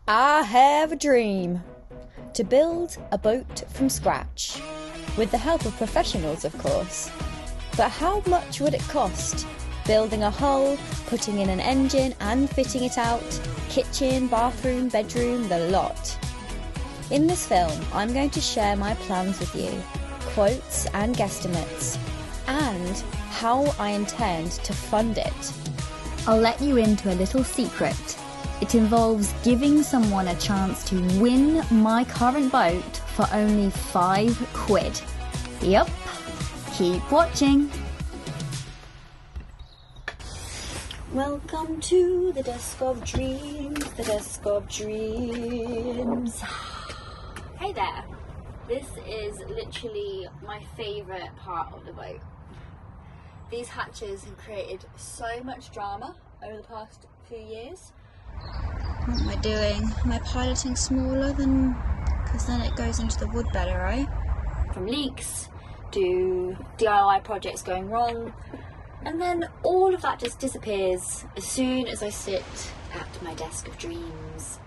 I have a dream to build a boat from scratch, with the help of professionals, of course. But how much would it cost? Building a hull, putting in an engine and fitting it out, kitchen, bathroom, bedroom, the lot. In this film, I'm going to share my plans with you, quotes and guesstimates, and how I intend to fund it. I'll let you into a little secret. It involves giving someone a chance to win my current boat for only £5. Yup, keep watching. Welcome to the desk of dreams, the desk of dreams. Hey there, this is literally my favourite part of the boat. These hatches have created so much drama over the past few years. What am I doing? Am I piloting smaller than... because then it goes into the wood better, right? From leaks to DIY projects going wrong, and then all of that just disappears as soon as I sit at my desk of dreams.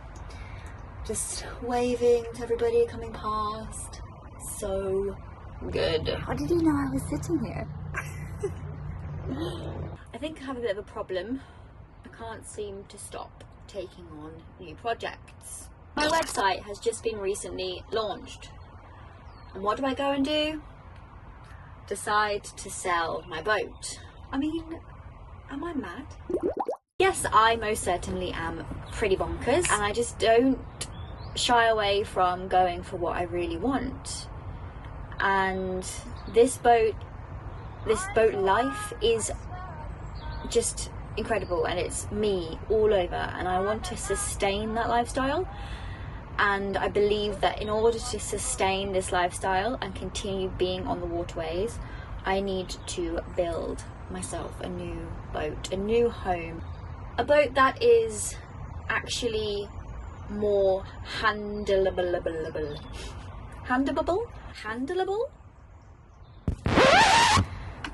Just waving to everybody coming past. So good. How did you know I was sitting here? I think I have a bit of a problem. I can't seem to stop taking on new projects. My website has just been recently launched. And what do I go and do? Decide to sell my boat. I mean, am I mad? Yes, I most certainly am pretty bonkers, and I just don't shy away from going for what I really want. And this boat life is just incredible, and it's me all over, and I want to sustain that lifestyle. And I believe that in order to sustain this lifestyle and continue being on the waterways, I need to build myself a new boat, a new home, a boat that is actually more handleable.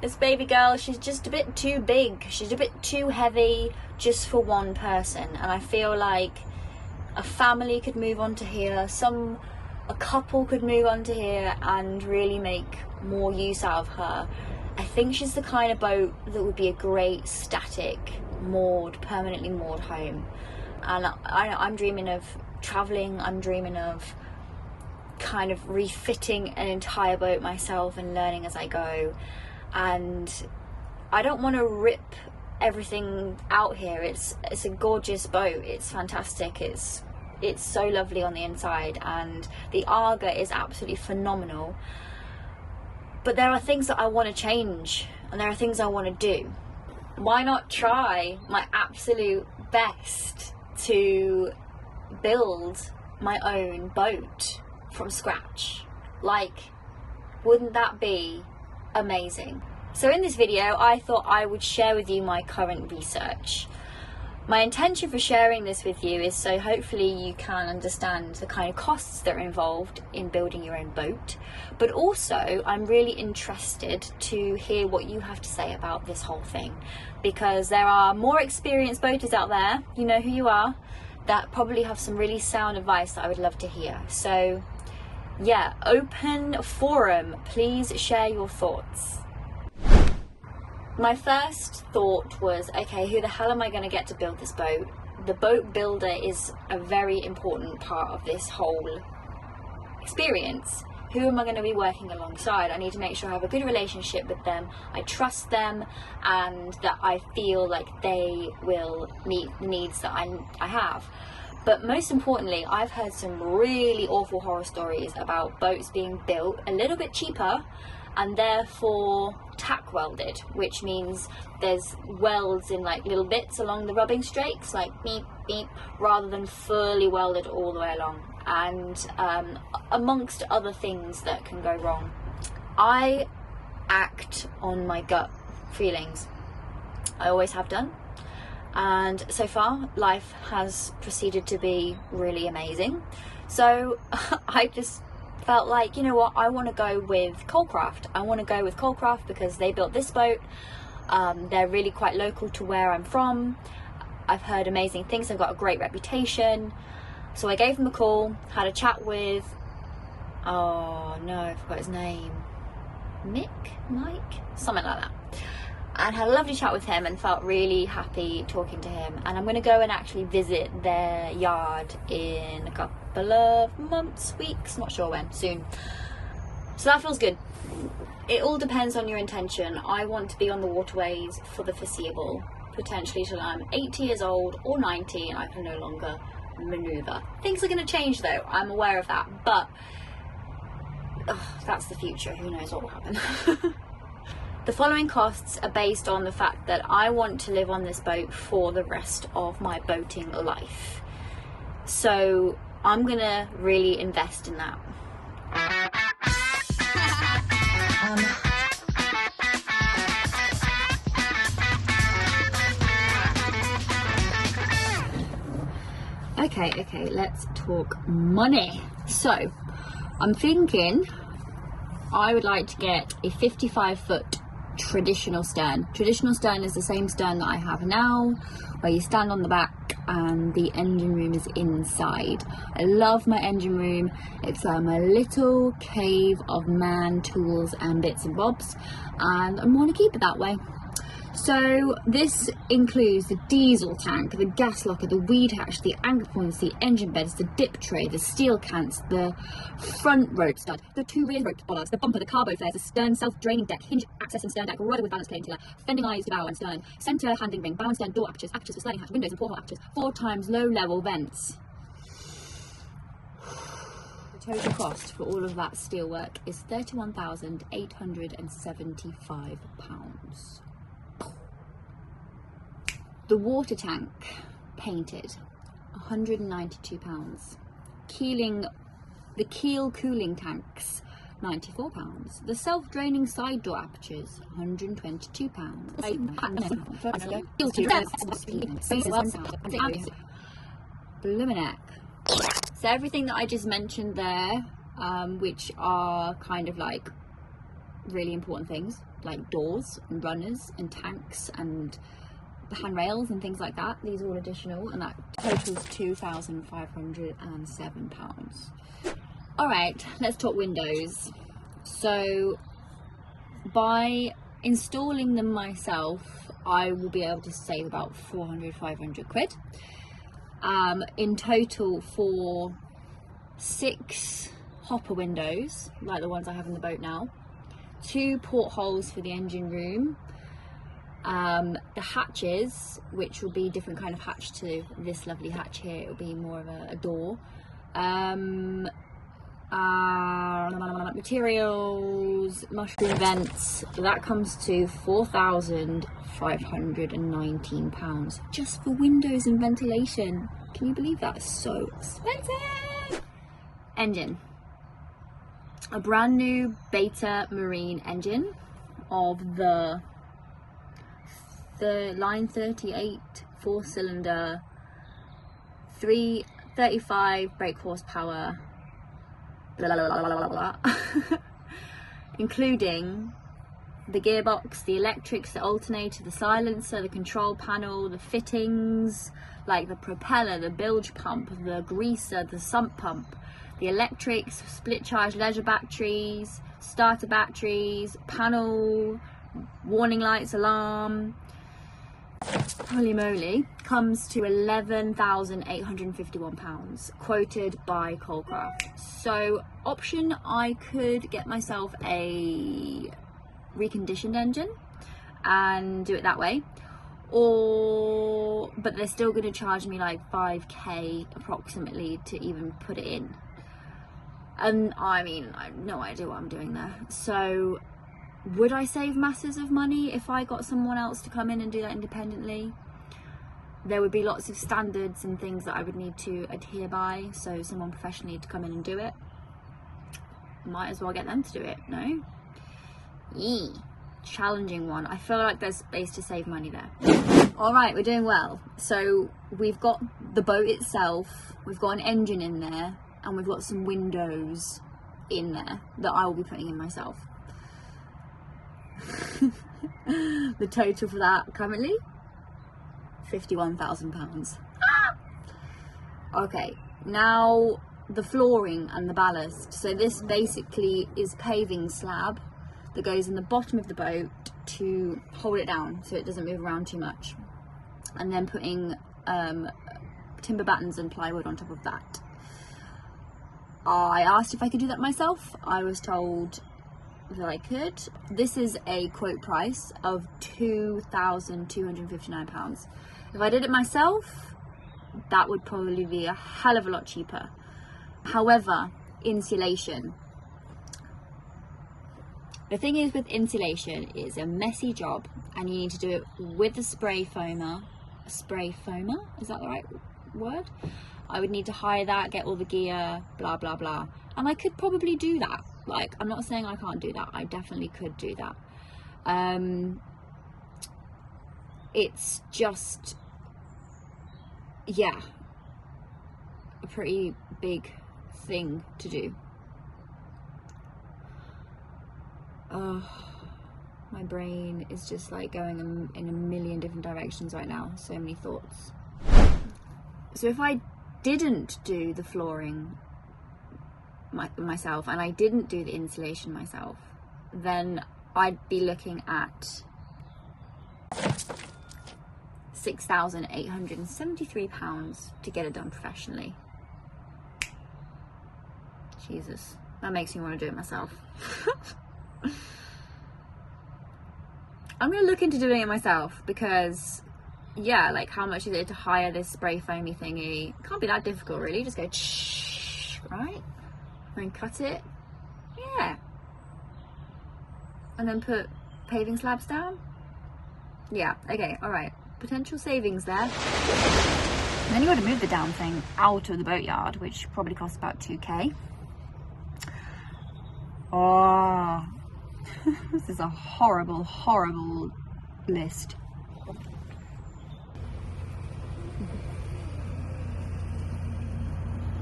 This baby girl, she's just a bit too big. She's a bit too heavy just for one person. And I feel like a family could move onto here, a couple could move onto here and really make more use out of her. I think she's the kind of boat that would be a great static, permanently moored home. And I'm dreaming of travelling, I'm dreaming of kind of refitting an entire boat myself and learning as I go. And I don't want to rip everything out here. It's a gorgeous boat, it's fantastic, it's so lovely on the inside, and the Aga is absolutely phenomenal. But there are things that I want to change, and there are things I want to do. Why not try my absolute best to build my own boat from scratch? Like, wouldn't that be amazing? So in this video, I thought I would share with you my current research. My intention for sharing this with you is so hopefully you can understand the kind of costs that are involved in building your own boat, but also I'm really interested to hear what you have to say about this whole thing, because there are more experienced boaters out there, you know who you are, that probably have some really sound advice that I would love to hear. So yeah, open forum, please share your thoughts. My first thought was, okay, who the hell am I going to get to build this boat? The boat builder is a very important part of this whole experience. Who am I going to be working alongside? I need to make sure I have a good relationship with them, I trust them, and that I feel like they will meet the needs that I have. But most importantly, I've heard some really awful horror stories about boats being built a little bit cheaper and therefore tack welded, which means there's welds in like little bits along the rubbing strakes, like beep beep, rather than fully welded all the way along, and amongst other things that can go wrong. I act on my gut feelings. I always have done, and so far life has proceeded to be really amazing. So I just felt like, you know what, I want to go with Colecraft. I want to go with Colecraft because they built this boat. They're really quite local to where I'm from. I've heard amazing things. They've got a great reputation. So I gave him a call, had a chat with, oh no, I forgot his name, Mike, something like that, and had a lovely chat with him and felt really happy talking to him. And I'm going to go and actually visit their yard in a couple of months, weeks, not sure when, soon. So that feels good. It all depends on your intention. I want to be on the waterways for the foreseeable, potentially till I'm 80 years old or 90 and I can no longer maneuver. Things are going to change though, I'm aware of that, but that's the future, who knows what will happen. The following costs are based on the fact that I want to live on this boat for the rest of my boating life. So I'm gonna really invest in that. Okay, let's talk money. So I'm thinking I would like to get a 55-foot traditional stern. Traditional stern is the same stern that I have now, where you stand on the back and the engine room is inside. I love my engine room. It's my little cave of man tools and bits and bobs, and I want to keep it that way. So this includes the diesel tank, the gas locker, the weed hatch, the anchor points, the engine beds, the dip tray, the steel cants, the front rope stud, the 2 rear rope bollards, the bumper, the carbo flares, the stern self-draining deck, hinge access and stern deck, rudder with balance plane tiller, fending eyes to bow and stern, centre handling ring, bow and stern door apertures, apertures for sliding hatch, windows and porthole apertures, 4 times low level vents. The total cost for all of that steelwork is £31,875. The water tank, painted, £192. The keel cooling tanks, £94. The self-draining side door apertures, £122. Blumeneck. So everything that I just mentioned there, which are kind of like really important things, like doors and runners and tanks and the handrails and things like that, these are all additional, and that totals £2,507. All right, let's talk windows. So by installing them myself, I will be able to save about 400-500 quid in total for 6 hopper windows like the ones I have in the boat now, 2 portholes for the engine room, the hatches, which will be different kind of hatch to this lovely hatch here. It will be more of a door. Materials, mushroom vents, that comes to £4,519 just for windows and ventilation. Can you believe that? It's so expensive. Engine. A brand new Beta Marine engine of the line 38 4-cylinder 335 brake horsepower, blah, blah, blah, blah, blah, blah. Including the gearbox, the electrics, the alternator, the silencer, the control panel, the fittings like the propeller, the bilge pump, the greaser, the sump pump, the electrics, split charge leisure batteries, starter batteries, panel, warning lights, alarm. Holy moly, comes to £11,851 quoted by Colecraft. So option, I could get myself a reconditioned engine and do it that way, but they're still going to charge me like 5k approximately to even put it in, and I mean, I have no idea what I'm doing there. So would I save masses of money if I got someone else to come in and do that independently? There would be lots of standards and things that I would need to adhere by, so someone professionally to come in and do it. Might as well get them to do it, no? Yee. Challenging one. I feel like there's space to save money there. All right, we're doing well. So we've got the boat itself, we've got an engine in there, and we've got some windows in there that I will be putting in myself. The total for that currently £51,000. Okay, Now the flooring and the ballast. So this basically is paving slab that goes in the bottom of the boat to hold it down so it doesn't move around too much, and then putting timber battens and plywood on top of that. I asked if I could do that myself. I was told that I could. This is a quote price of £2,259. If I did it myself, that would probably be a hell of a lot cheaper. However, insulation. The thing is with insulation, it's a messy job and you need to do it with a spray foamer. A spray foamer? Is that the right word? I would need to hire that, get all the gear, blah, blah, blah. And I could probably do that. Like, I'm not saying I can't do that. I definitely could do that. It's just, yeah, a pretty big thing to do. My brain is just like going in a million different directions right now. So many thoughts. So if I didn't do the flooring myself and I didn't do the insulation myself, then I'd be looking at £6,873 to get it done professionally. Jesus, that makes me want to do it myself. I'm gonna look into doing it myself because, yeah, like, how much is it to hire this spray foamy thingy? It can't be that difficult, really. Just go right, and then cut it, yeah, and then put paving slabs down. Yeah, okay, all right, potential savings there. And then you got to move the damn thing out of the boatyard, which probably costs about 2k. Oh, this is a horrible, horrible list.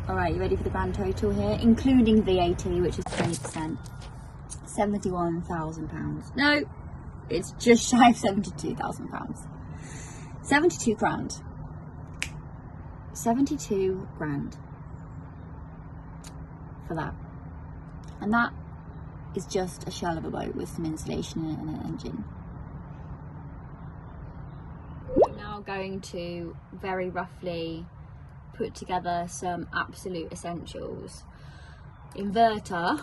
All right, you ready for the grand total here, including VAT, which is 20%? £71,000. No, it's just shy of £72,000. 72 grand. 72 grand for that. And that is just a shell of a boat with some insulation in it and an engine. I'm now going to very roughly put together some absolute essentials. Inverter,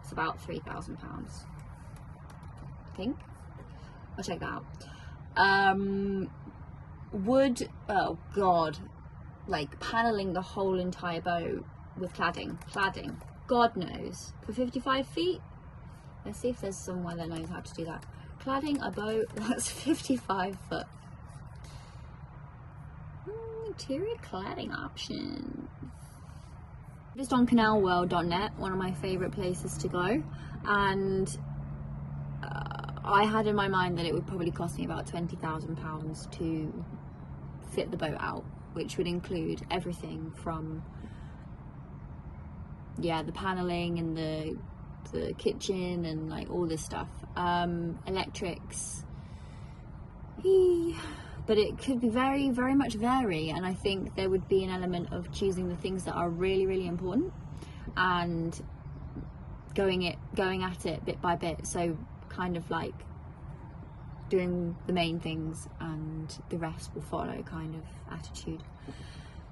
it's about £3,000, I think. I'll check that out. Wood, oh god, like paneling the whole entire boat with cladding, god knows, for 55 feet. Let's see if there's someone that knows how to do that. Cladding a boat that's 55 foot. Interior cladding options. Just on canalworld.net, one of my favourite places to go, and I had in my mind that it would probably cost me about £20,000 to fit the boat out, which would include everything from, yeah, the paneling and the kitchen and like all this stuff, electrics, but it could be very, very much vary, and I think there would be an element of choosing the things that are really, really important and going at it bit by bit. So kind of like doing the main things and the rest will follow kind of attitude.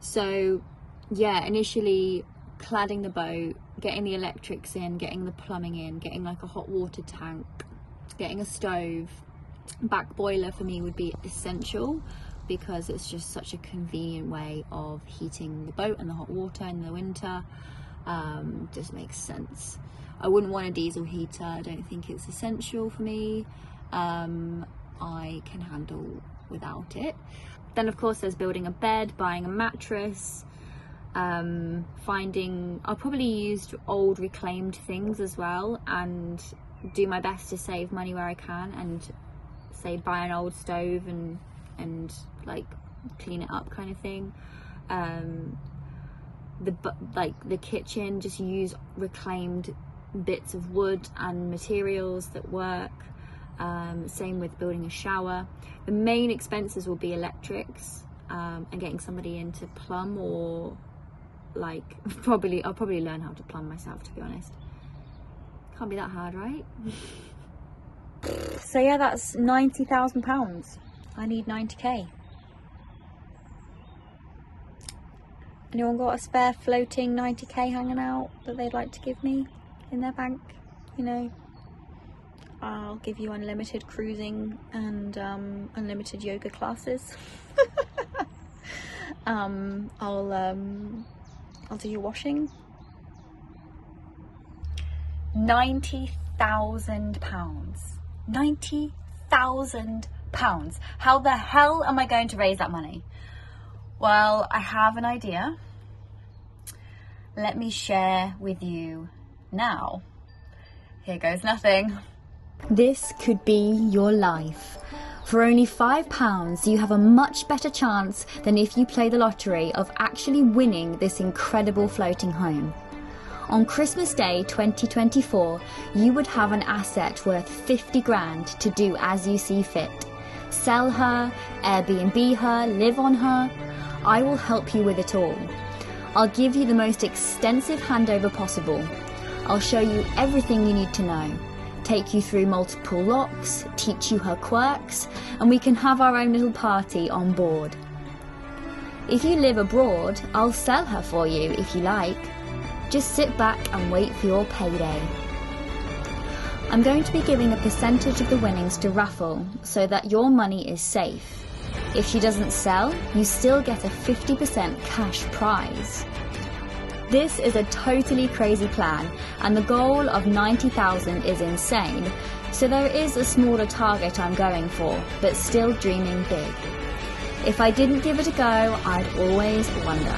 So yeah, initially cladding the boat, getting the electrics in, getting the plumbing in, getting like a hot water tank, getting a stove. Back boiler for me would be essential because it's just such a convenient way of heating the boat and the hot water in the winter. Just makes sense. I wouldn't want a diesel heater. I don't think it's essential for me. I can handle without it. Then of course there's building a bed, buying a mattress, I'll probably use old reclaimed things as well and do my best to save money where I can, and say buy an old stove and like clean it up kind of thing. The kitchen, just use reclaimed bits of wood and materials that work. Same with building a shower. The main expenses will be electrics, and getting somebody in to plumb, or like I'll probably learn how to plumb myself, to be honest. Can't be that hard, right? So yeah, that's £90,000. I need 90k. Anyone got a spare floating 90k hanging out that they'd like to give me in their bank? You know, I'll give you unlimited cruising and unlimited yoga classes. I'll do your washing. £90,000. £90,000. How the hell am I going to raise that money? Well, I have an idea. Let me share with you now. Here goes nothing. This could be your life. For only £5, you have a much better chance than if you play the lottery of actually winning this incredible floating home. On Christmas Day 2024, you would have an asset worth 50 grand to do as you see fit. Sell her, Airbnb her, live on her. I will help you with it all. I'll give you the most extensive handover possible. I'll show you everything you need to know, take you through multiple locks, teach you her quirks, and we can have our own little party on board. If you live abroad, I'll sell her for you if you like. Just sit back and wait for your payday. I'm going to be giving a percentage of the winnings to raffle so that your money is safe. If she doesn't sell, you still get a 50% cash prize. This is a totally crazy plan, and the goal of 90,000 is insane, so there is a smaller target I'm going for, but still dreaming big. If I didn't give it a go, I'd always wonder.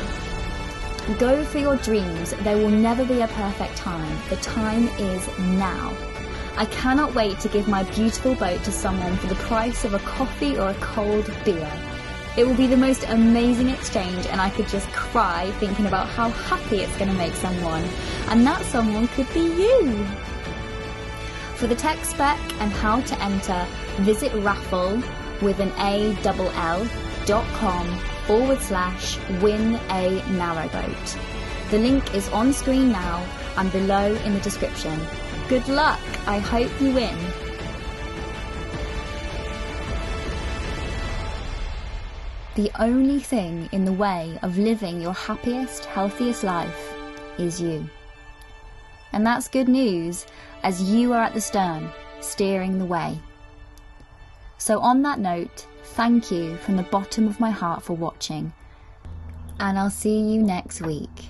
Go for your dreams. There will never be a perfect time. The time is now. I cannot wait to give my beautiful boat to someone for the price of a coffee or a cold beer. It will be the most amazing exchange, and I could just cry thinking about how happy it's going to make someone, and that someone could be you. For the tech spec and how to enter, visit raffle with an ALL.com/win a narrowboat. The link is on screen now and below in the description. Good luck, I hope you win. The only thing in the way of living your happiest, healthiest life is you. And that's good news, as you are at the stern, steering the way. So on that note, thank you from the bottom of my heart for watching, and I'll see you next week.